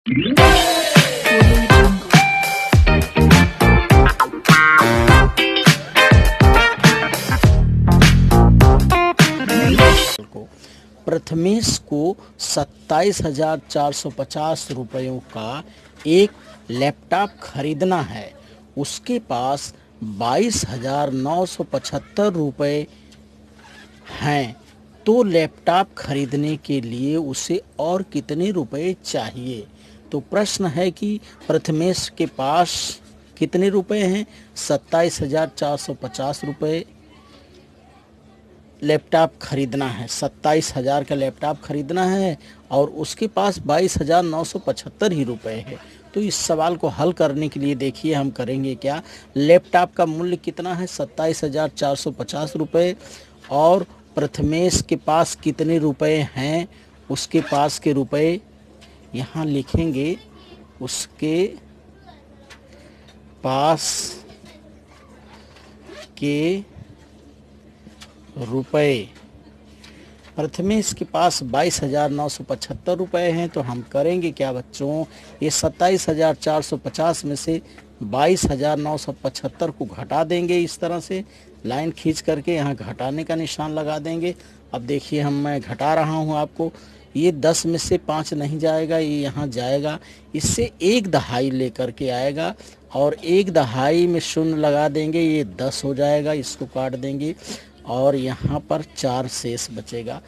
को प्रथमेश को 27,450 रुपयों का एक लैपटॉप खरीदना है। उसके पास 22,975 रुपये हैं। तो लैपटॉप खरीदने के लिए उसे और कितने रुपए चाहिए? तो प्रश्न है कि प्रथमेश के पास कितने रुपए हैं? 27,450 रुपये लैपटॉप खरीदना है। 27,000 का लैपटॉप खरीदना है और उसके पास 22,975 ही रुपए है। तो इस सवाल को हल करने के लिए देखिए हम करेंगे क्या। लैपटॉप का मूल्य कितना है? 27,450 रुपये। और प्रथमेश के पास कितने रुपए हैं? उसके पास के रुपए यहाँ लिखेंगे। उसके पास के रुपए, प्रथमेश के पास 22,975 रुपये हैं। तो हम करेंगे क्या बच्चों, ये 27,450 में से 22,975 को घटा देंगे। इस तरह से लाइन खींच करके यहाँ घटाने का निशान लगा देंगे। अब देखिए मैं घटा रहा हूँ आपको। ये 10 में से 5 नहीं जाएगा, ये यहाँ जाएगा। इससे एक दहाई लेकर के आएगा और एक दहाई में शून्य लगा देंगे, ये 10 हो जाएगा। इसको काट देंगे और यहाँ पर 4 शेष बचेगा।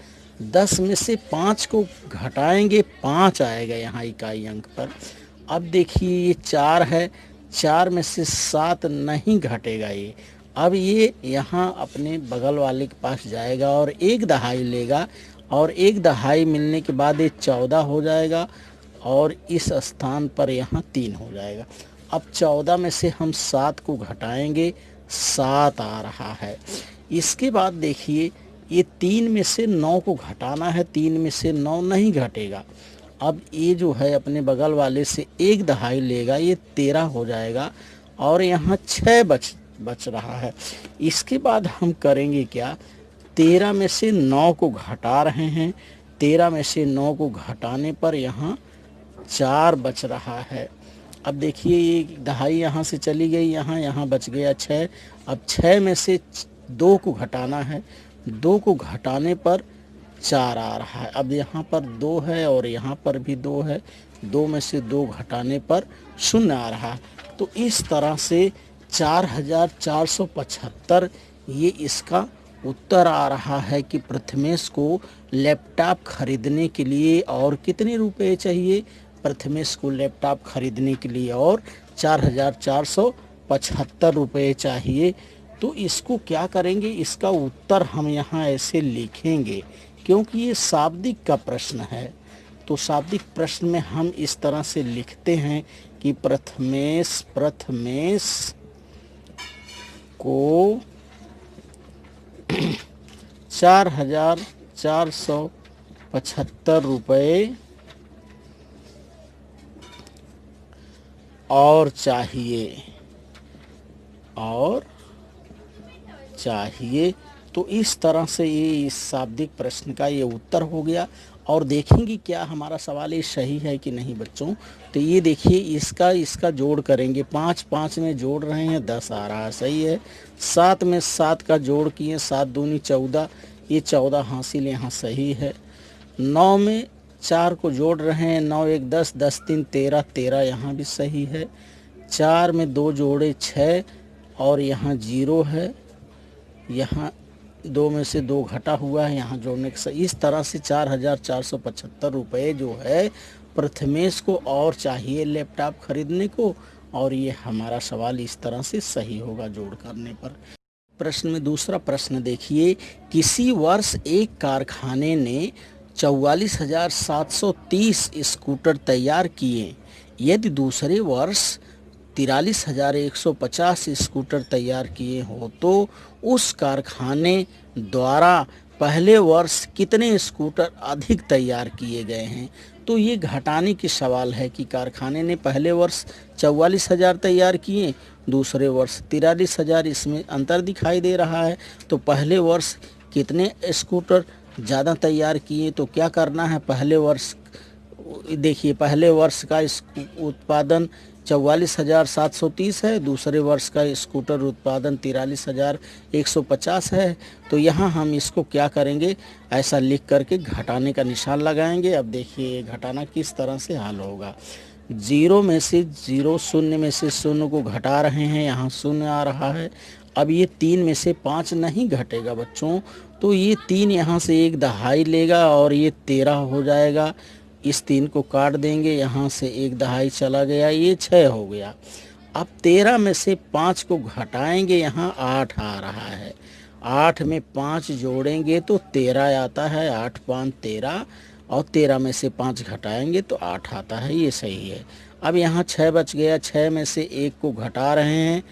10 में से 5 को घटाएंगे, 5 आएगा यहाँ इकाई अंक पर। अब देखिए ये 4 है, 4 में से 7 नहीं घटेगा ये। अब ये यहाँ अपने बगल वाले के पास जाएगा और एक दहाई लेगा और एक दहाई मिलने के बाद ये 14 हो जाएगा और इस स्थान पर यहाँ 3 हो जाएगा। अब 14 में से हम 7 को घटाएंगे, 7 आ रहा है। इसके बाद देखिए ये 3 में से 9 को घटाना है, 3 में से 9 नहीं घटेगा। अब ये जो है अपने बगल वाले से एक दहाई लेगा, ये 13 हो जाएगा और यहाँ 6 बच रहा है। इसके बाद हम करेंगे क्या, 13 में से 9 को घटा रहे हैं। 13 में से 9 को घटाने पर यहाँ 4 बच रहा है। अब देखिए ये दहाई यहाँ से चली गई, यहाँ बच गया 6। अब 6 में से 2 को घटाना है, 2 को घटाने पर 4 आ रहा है। अब यहाँ पर 2 है और यहाँ पर भी 2 है, 2 में से 2 घटाने पर 0 आ रहा है। तो इस तरह से 4,475 ये इसका उत्तर आ रहा है कि प्रथमेश को लैपटॉप खरीदने के लिए और कितने रुपए चाहिए? प्रथमेश को लैपटॉप खरीदने के लिए और 4,475 रुपये चाहिए। तो इसको क्या करेंगे, इसका उत्तर हम यहाँ ऐसे लिखेंगे क्योंकि ये शाब्दिक का प्रश्न है। तो शाब्दिक प्रश्न में हम इस तरह से लिखते हैं कि प्रथमेश को 4,475 रुपये और चाहिए। तो इस तरह से ये इस शाब्दिक प्रश्न का ये उत्तर हो गया। और देखेंगे क्या हमारा सवाल ये सही है कि नहीं बच्चों। तो ये देखिए इसका जोड़ करेंगे, 5 में जोड़ रहे हैं, 10 आ रहा है, सही है। 7 में 7 का जोड़ किए, 7 दूनी 14, ये 14 हासिल यहाँ सही है। 9 में 4 को जोड़ रहे हैं, 9 1 10, 10 3 13, 13 यहाँ भी सही है। 4 में 2 जोड़े 6 और यहाँ 0 है। यहाँ 2 में से 2 घटा हुआ है, यहाँ जोड़ने के साथ इस तरह से 4,475 रुपये जो है प्रथमेश को और चाहिए लैपटॉप खरीदने को। और ये हमारा सवाल इस तरह से सही होगा जोड़ करने पर। प्रश्न में दूसरा प्रश्न देखिए, किसी वर्ष एक कारखाने ने 44,730 स्कूटर तैयार किए। यदि दूसरे वर्ष 43,150 स्कूटर तैयार किए हो तो उस कारखाने द्वारा पहले वर्ष कितने स्कूटर अधिक तैयार किए गए हैं? तो ये घटाने की सवाल है कि कारखाने ने पहले वर्ष 44,000 तैयार किए, दूसरे वर्ष 43,000, इसमें अंतर दिखाई दे रहा है। तो पहले वर्ष कितने स्कूटर ज़्यादा तैयार किए? तो क्या करना है, पहले वर्ष देखिए पहले वर्ष का उत्पादन 44,730 है, दूसरे वर्ष का स्कूटर उत्पादन 43,150 है। तो यहाँ हम इसको क्या करेंगे, ऐसा लिख करके घटाने का निशान लगाएंगे। अब देखिए घटाना किस तरह से हल होगा। जीरो में से जीरो, शून्य में से शून्य को घटा रहे हैं, यहाँ शून्य आ रहा है। अब ये 3 में से 5 नहीं घटेगा बच्चों, तो ये 3 यहाँ से एक दहाई लेगा और ये 13 हो जाएगा। इस 3 को काट देंगे, यहाँ से एक दहाई चला गया, ये 6 हो गया। अब 13 में से 5 को घटाएंगे, यहाँ 8 आ रहा है। 8 में 5 जोड़ेंगे तो 13 आता है, 8 5 13, और 13 में से 5 घटाएंगे तो 8 आता है, ये सही है। अब यहाँ 6 बच गया, 6 में से 1 को घटा रहे हैं,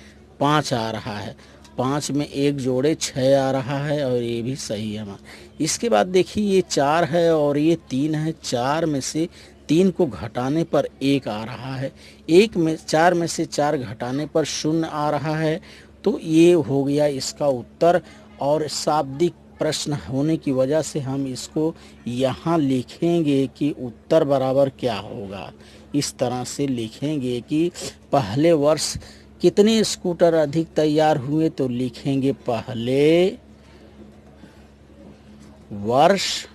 5 आ रहा है। 5 में 1 जोड़े 6 आ रहा है, और ये भी सही है हमारा। इसके बाद देखिए ये 4 है और ये 3 है। 4 में से 3 को घटाने पर 1 आ रहा है। 4 में से 4 घटाने पर 0 आ रहा है। तो ये हो गया इसका उत्तर। और शाब्दिक प्रश्न होने की वजह से हम इसको यहाँ लिखेंगे कि उत्तर बराबर क्या होगा। इस तरह से लिखेंगे कि पहले वर्ष कितने स्कूटर अधिक तैयार हुए, तो लिखेंगे पहले वर्ष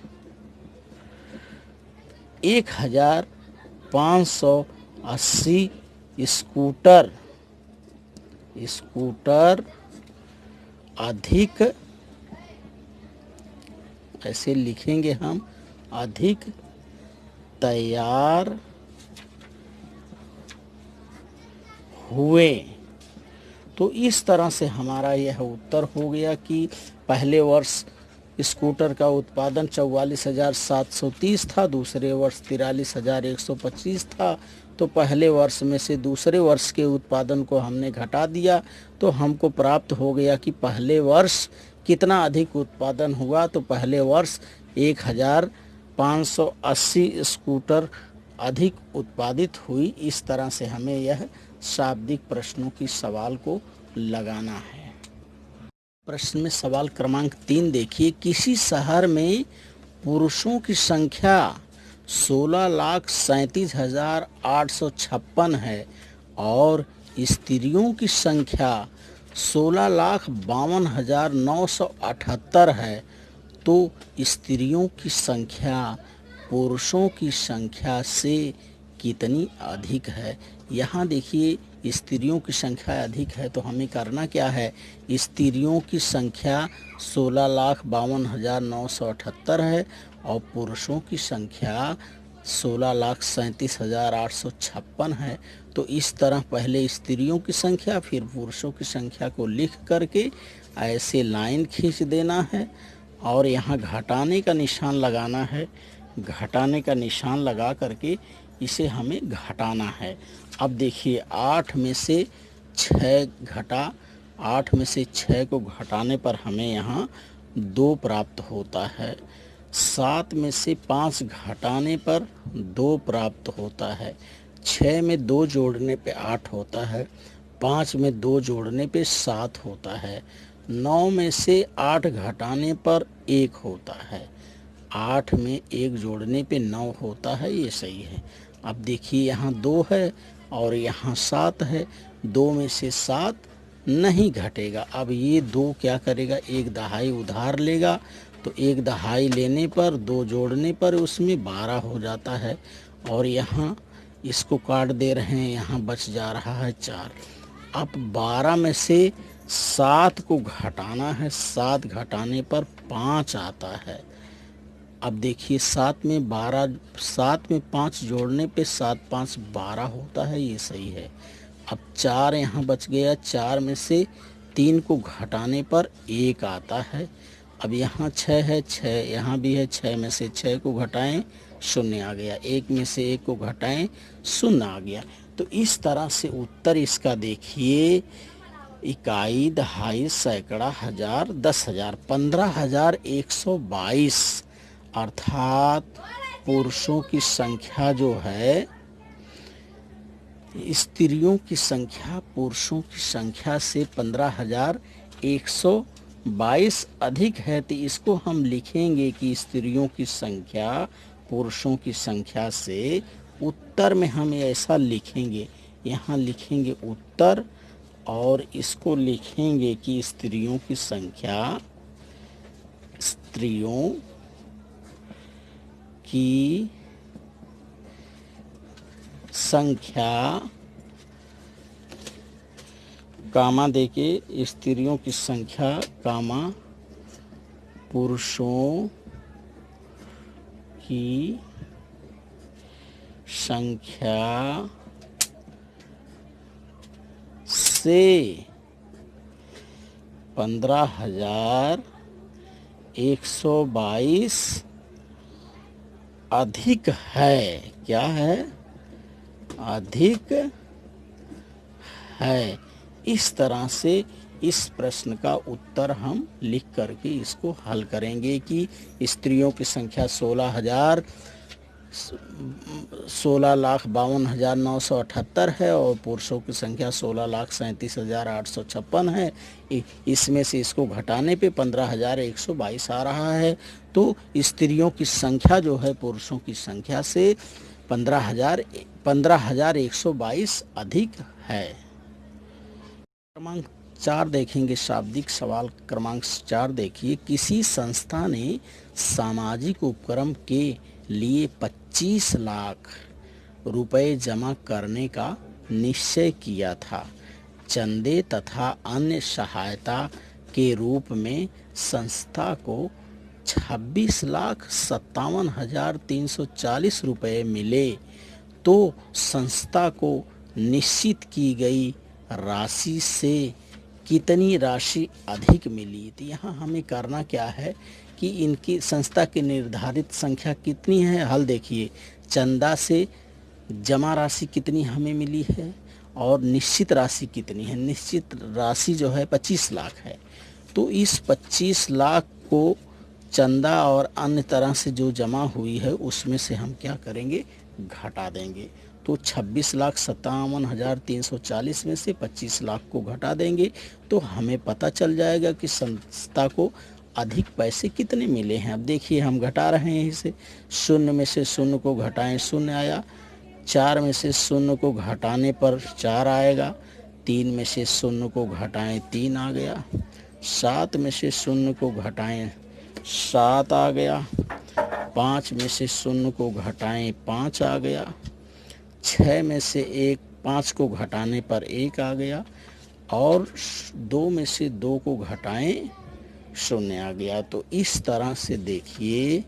1580 स्कूटर अधिक, ऐसे लिखेंगे हम, अधिक तैयार हुए। तो इस तरह से हमारा यह उत्तर हो गया कि पहले वर्ष स्कूटर का उत्पादन 44,730 था, दूसरे वर्ष 43,125 था। तो पहले वर्ष में से दूसरे वर्ष के उत्पादन को हमने घटा दिया, तो हमको प्राप्त हो गया कि पहले वर्ष कितना अधिक उत्पादन हुआ। तो पहले वर्ष 1580 स्कूटर अधिक उत्पादित हुई। इस तरह से हमें यह शाब्दिक प्रश्नों की सवाल को लगाना है। प्रश्न में सवाल क्रमांक 3 देखिए, किसी शहर में पुरुषों की संख्या 16,37,856 है और स्त्रियों की संख्या 16,52,978 है। तो स्त्रियों की संख्या पुरुषों की संख्या से कितनी अधिक है। यहाँ देखिए स्त्रियों की संख्या अधिक है, तो हमें करना क्या है, स्त्रियों की संख्या 16,52,978 है और पुरुषों की संख्या 16,37,856 है। तो इस तरह पहले स्त्रियों की संख्या फिर पुरुषों की संख्या को लिख करके ऐसे लाइन खींच देना है और यहाँ घटाने का निशान लगाना है। घटाने का निशान लगा करके इसे हमें घटाना है। अब देखिए 8 में से 6 घटा, 8 में से 6 को घटाने पर हमें यहाँ 2 प्राप्त होता है। 7 में से 5 घटाने पर 2 प्राप्त होता है। 6 में 2 जोड़ने पे 8 होता है। 5 में 2 जोड़ने पे 7 होता है। 9 में से 8 घटाने पर 1 होता है। 8 में 1 जोड़ने पे 9 होता है, ये सही है। अब देखिए यहाँ 2 है और यहाँ 7 है। 2 में से 7 नहीं घटेगा। अब ये 2 क्या करेगा, एक दहाई उधार लेगा, तो एक दहाई लेने पर 2 जोड़ने पर उसमें 12 हो जाता है। और यहाँ इसको काट दे रहे हैं, यहाँ बच जा रहा है 4। अब 12 में से 7 को घटाना है। 7 घटाने पर 5 आता है। अब देखिए 7 में 5 जोड़ने पे 7 5 12 होता है, ये सही है। अब 4 यहाँ बच गया। 4 में से 3 को घटाने पर 1 आता है। अब यहाँ 6 है, 6 यहाँ भी है। 6 में से 6 को घटाएं, 0 आ गया। 1 में से 1 को घटाएं, 0 आ गया। तो इस तरह से उत्तर इसका देखिए, इकाई, दहाई, सैकड़ा, हजार, 10,000, 15,122, अर्थात पुरुषों की संख्या जो है, स्त्रियों की संख्या पुरुषों की संख्या से 15,122 अधिक है। तो इसको हम लिखेंगे कि स्त्रियों की संख्या पुरुषों की संख्या से, उत्तर में हम ऐसा लिखेंगे, यहाँ लिखेंगे उत्तर और इसको लिखेंगे कि स्त्रियों की संख्या कामा देके स्त्रियों की संख्या कामा पुरुषों की संख्या से 15,122 अधिक है। क्या है? अधिक है। इस तरह से इस प्रश्न का उत्तर हम लिख करके इसको हल करेंगे कि स्त्रियों की संख्या 16,52,978 है और पुरुषों की संख्या 16,37,856 है। इसमें से इसको घटाने पे 15,122 आ रहा है। तो स्त्रियों की संख्या जो है पुरुषों की संख्या से 15,122 अधिक है। क्रमांक 4 देखेंगे, शाब्दिक सवाल क्रमांक 4 देखिए। किसी संस्था ने सामाजिक उपक्रम के लिए 25 लाख रुपए जमा करने का निश्चय किया था। चंदे तथा अन्य सहायता के रूप में संस्था को 26,57,340 रुपए मिले, तो संस्था को निश्चित की गई राशि से कितनी राशि अधिक मिली? तो यहाँ हमें करना क्या है कि इनकी संस्था की निर्धारित संख्या कितनी है। हल देखिए, चंदा से जमा राशि कितनी हमें मिली है और निश्चित राशि कितनी है। निश्चित राशि जो है 25 लाख है। तो इस 25 लाख को चंदा और अन्य तरह से जो जमा हुई है उसमें से हम क्या करेंगे? घटा देंगे। तो 26,57,340 में से 25 लाख को घटा देंगे तो हमें पता चल जाएगा कि संस्था को अधिक पैसे कितने मिले हैं। अब देखिए हम घटा रहे हैं इसे, शून्य में से शून्य को घटाएं, शून्य आया। 4 में से शून्य को घटाने पर 4 आएगा। 3 में से शून्य को घटाएं 3 आ गया। 7 में से शून्य को घटाएं 7 आ गया। 5 में से शून्य को घटाएं 5 आ गया। 6 में से 5 को घटाने पर 1 आ गया और 2 में से 2 को घटाएं 0 आ गया। तो इस तरह से देखिए,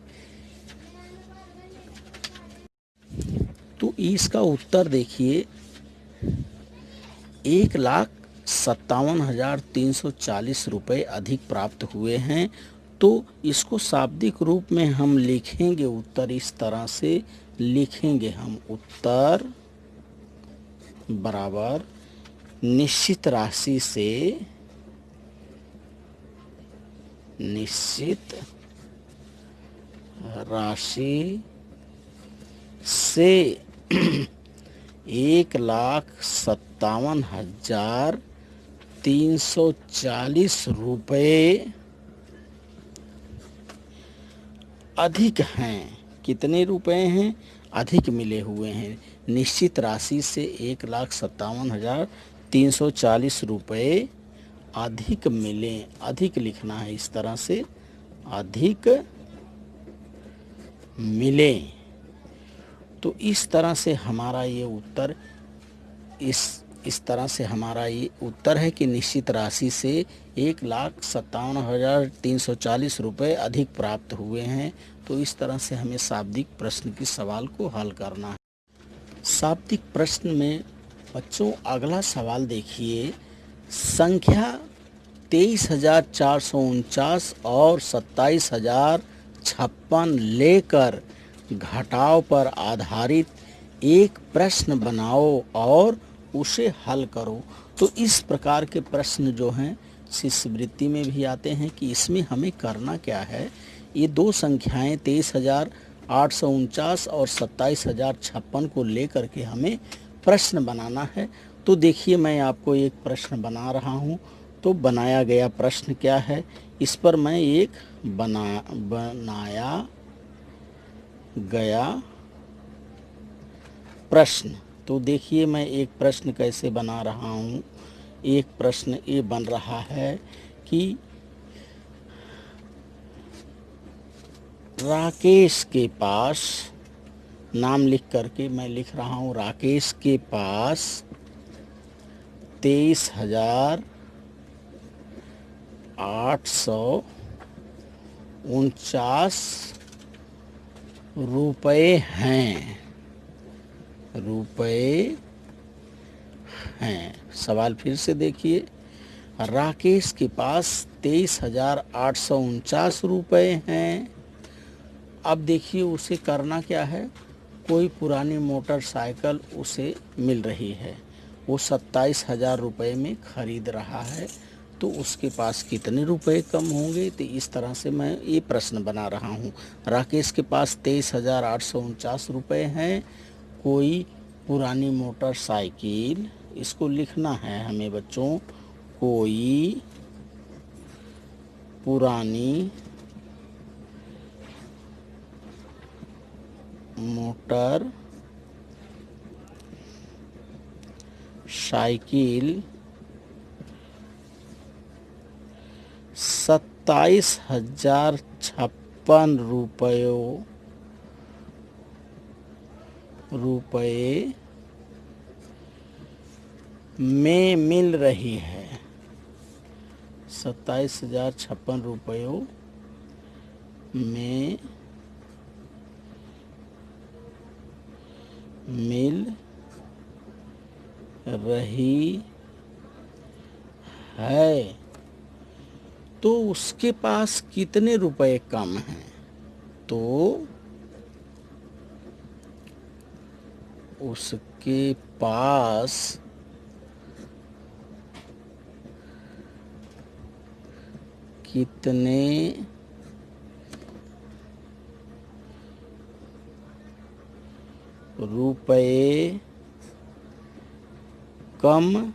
तो इसका उत्तर देखिए 1,57,340 रुपये अधिक प्राप्त हुए हैं। तो इसको शाब्दिक रूप में हम लिखेंगे, उत्तर इस तरह से लिखेंगे हम, उत्तर बराबर निश्चित राशि से निश्चित राशि से 1,57,340 रुपये अधिक हैं। कितने रुपए हैं? अधिक मिले हुए हैं। निश्चित राशि से 1,57,340 रुपये अधिक मिले। अधिक लिखना है इस तरह से, अधिक मिले। तो इस तरह से हमारा ये उत्तर इस तरह से हमारा ये उत्तर है कि निश्चित राशि से 1,57,340 रुपये अधिक प्राप्त हुए हैं। तो इस तरह से हमें शाब्दिक प्रश्न की सवाल को हल करना है। शाब्दिक प्रश्न में बच्चों अगला सवाल देखिए, संख्या 23,449 और 27,056 लेकर घटाव पर आधारित एक प्रश्न बनाओ और उसे हल करो। तो इस प्रकार के प्रश्न जो हैं शिष्यवृत्ति में भी आते हैं कि इसमें हमें करना क्या है। ये दो संख्याएं 23,849 और 27,056 को लेकर के हमें प्रश्न बनाना है। तो देखिए मैं आपको एक प्रश्न बना रहा हूँ। तो बनाया गया प्रश्न क्या है, इस पर मैं एक बनाया गया प्रश्न। तो देखिए मैं एक प्रश्न कैसे बना रहा हूँ। एक प्रश्न ये बन रहा है कि राकेश के पास, नाम लिख करके मैं लिख रहा हूँ, राकेश के पास 23,849 रुपये हैं। सवाल फिर से देखिए, राकेश के पास 23,849 रुपये हैं। अब देखिए उसे करना क्या है, कोई पुरानी मोटरसाइकिल उसे मिल रही है, वो 27,000 रुपये में खरीद रहा है, तो उसके पास कितने रुपए कम होंगे। तो इस तरह से मैं ये प्रश्न बना रहा हूँ। राकेश के पास 23,849 रुपये हैं, कोई पुरानी मोटरसाइकिल, इसको लिखना है हमें बच्चों, कोई पुरानी मोटर साइकिल 27,056 रुपये में मिल रही है। 27,056 रुपयों में मिल रही है, तो उसके पास कितने रुपए कम हैं। तो उसके पास कितने रुपए कम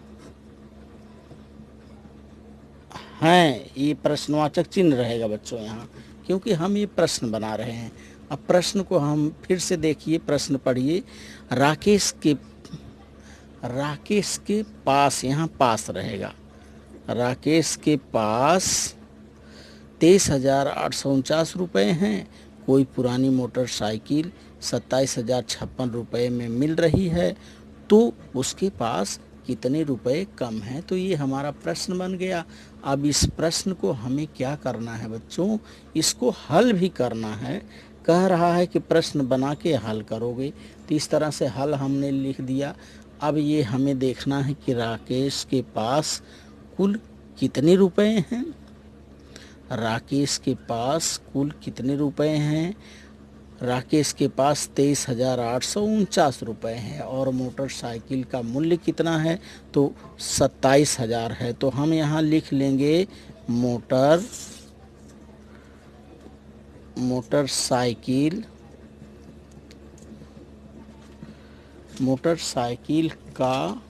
हैं। ये प्रश्नवाचक चिन्ह रहेगा बच्चों यहाँ, क्योंकि हम ये प्रश्न बना रहे हैं। अब प्रश्न को हम फिर से देखिए, प्रश्न पढ़िए। राकेश के पास, यहाँ पास रहेगा, राकेश के पास 23,849 रुपये हैं, कोई पुरानी मोटरसाइकिल 27,056 रुपये में मिल रही है, तो उसके पास कितने रुपए कम हैं। तो ये हमारा प्रश्न बन गया। अब इस प्रश्न को हमें क्या करना है बच्चों, इसको हल भी करना है। कह रहा है कि प्रश्न बना के हल करोगे, तो इस तरह से हल हमने लिख दिया। अब ये हमें देखना है कि राकेश के पास कुल कितने रुपए हैं। राकेश के पास कुल कितने रुपए हैं। राकेश के पास 23,849 रुपये हैं और मोटरसाइकिल का मूल्य कितना है, तो 27,000 है। तो हम यहाँ लिख लेंगे मोटरसाइकिल का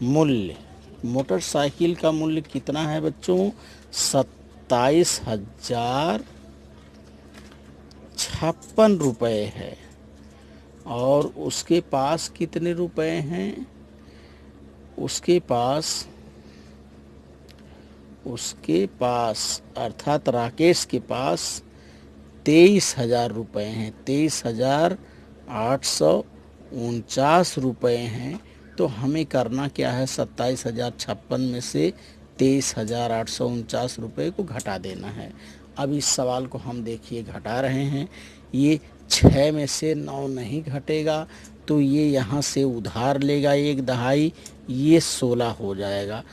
मूल्य। मोटरसाइकिल का मूल्य कितना है बच्चों, 27,056 रुपये है। और उसके पास कितने रुपए हैं, उसके पास अर्थात राकेश के पास 23,000 रुपये हैं, 23,849 रुपये हैं। तो हमें करना क्या है, 27,056 में से 23,849 रुपये को घटा देना है। अब इस सवाल को हम देखिए घटा रहे हैं। ये 6 में से 9 नहीं घटेगा, तो ये यहाँ से उधार लेगा एक दहाई, ये 16 हो जाएगा।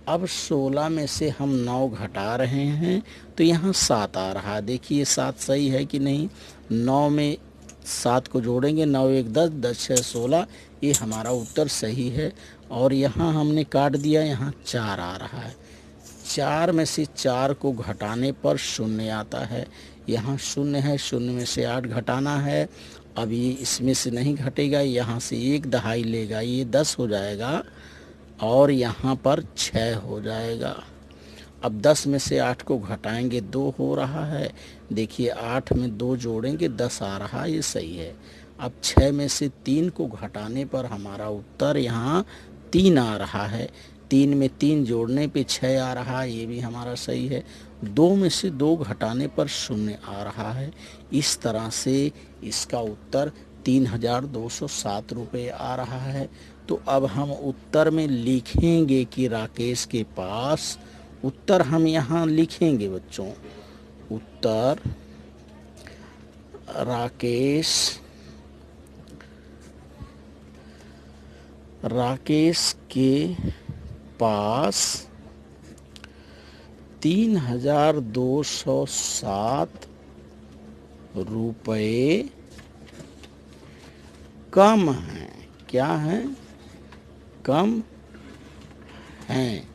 अब 16 में से हम 9 घटा रहे हैं, तो यहाँ 7 आ रहा है। देखिए 7 सही है कि नहीं। 9 में 7 को जोड़ेंगे, 9 1 10, 10 6 16, ये हमारा उत्तर सही है। और यहाँ हमने काट दिया, यहाँ 4 आ रहा है। 4 में से 4 को घटाने पर 0 आता है। यहाँ 0 है, 0 में से 8 घटाना है। अब ये इसमें से नहीं घटेगा, यहाँ से एक दहाई लेगा, ये 10 हो जाएगा और यहाँ पर 6 हो जाएगा। अब 10 में से 8 को घटाएंगे 2 हो रहा है। देखिए 8 में 2 जोड़ेंगे 10 आ रहा है, ये सही है। अब 6 में से 3 को घटाने पर हमारा उत्तर यहाँ 3 आ रहा है। 3 में 3 जोड़ने पे 6 आ रहा है, ये भी हमारा सही है। 2 में से 2 घटाने पर 0 आ रहा है। इस तरह से इसका उत्तर 3207 रुपये आ रहा है। तो अब हम उत्तर में लिखेंगे कि राकेश के पास, उत्तर हम यहाँ लिखेंगे बच्चों, उत्तर राकेश के पास 3207 रुपये कम हैं। क्या है? कम हैं।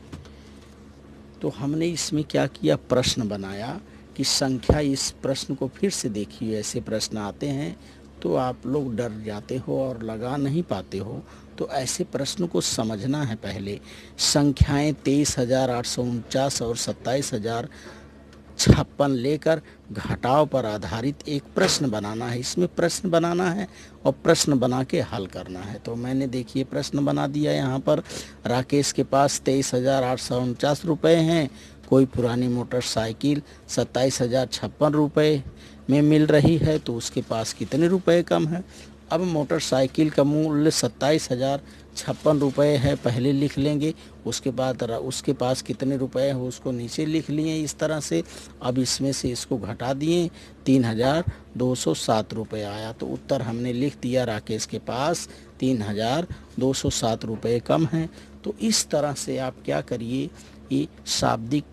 तो हमने इसमें क्या किया, प्रश्न बनाया कि संख्या, इस प्रश्न को फिर से देखिए। ऐसे प्रश्न आते हैं तो आप लोग डर जाते हो और लगा नहीं पाते हो, तो ऐसे प्रश्न को समझना है पहले। संख्याएं 23,849 और 27,056 लेकर घटाव पर आधारित एक प्रश्न बनाना है। इसमें प्रश्न बनाना है और प्रश्न बना के हल करना है। तो मैंने देखिए प्रश्न बना दिया यहाँ पर। राकेश के पास 23,849 रुपये हैं। कोई पुरानी मोटरसाइकिल 27,056 रुपये में मिल रही है, तो उसके पास कितने रुपए कम है। अब मोटरसाइकिल का मूल्य 27,056 रुपये है, पहले लिख लेंगे। उसके बाद उसके पास कितने रुपए है उसको नीचे लिख लिए इस तरह से। अब इसमें से इसको घटा दिए, 3207 रुपये आया। तो उत्तर हमने लिख दिया, राकेश के पास 3207 रुपये कम हैं। तो इस तरह से आप क्या करिए, ये शाब्दिक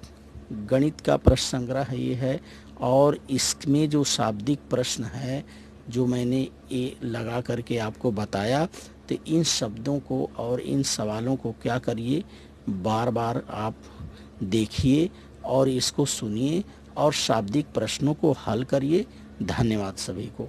गणित का प्रश्न संग्रह ये है। और इसमें जो शाब्दिक प्रश्न है जो मैंने ये लगा करके आपको बताया, तो इन शब्दों को और इन सवालों को क्या करिए, बार बार आप देखिए और इसको सुनिए और शाब्दिक प्रश्नों को हल करिए। धन्यवाद सभी को।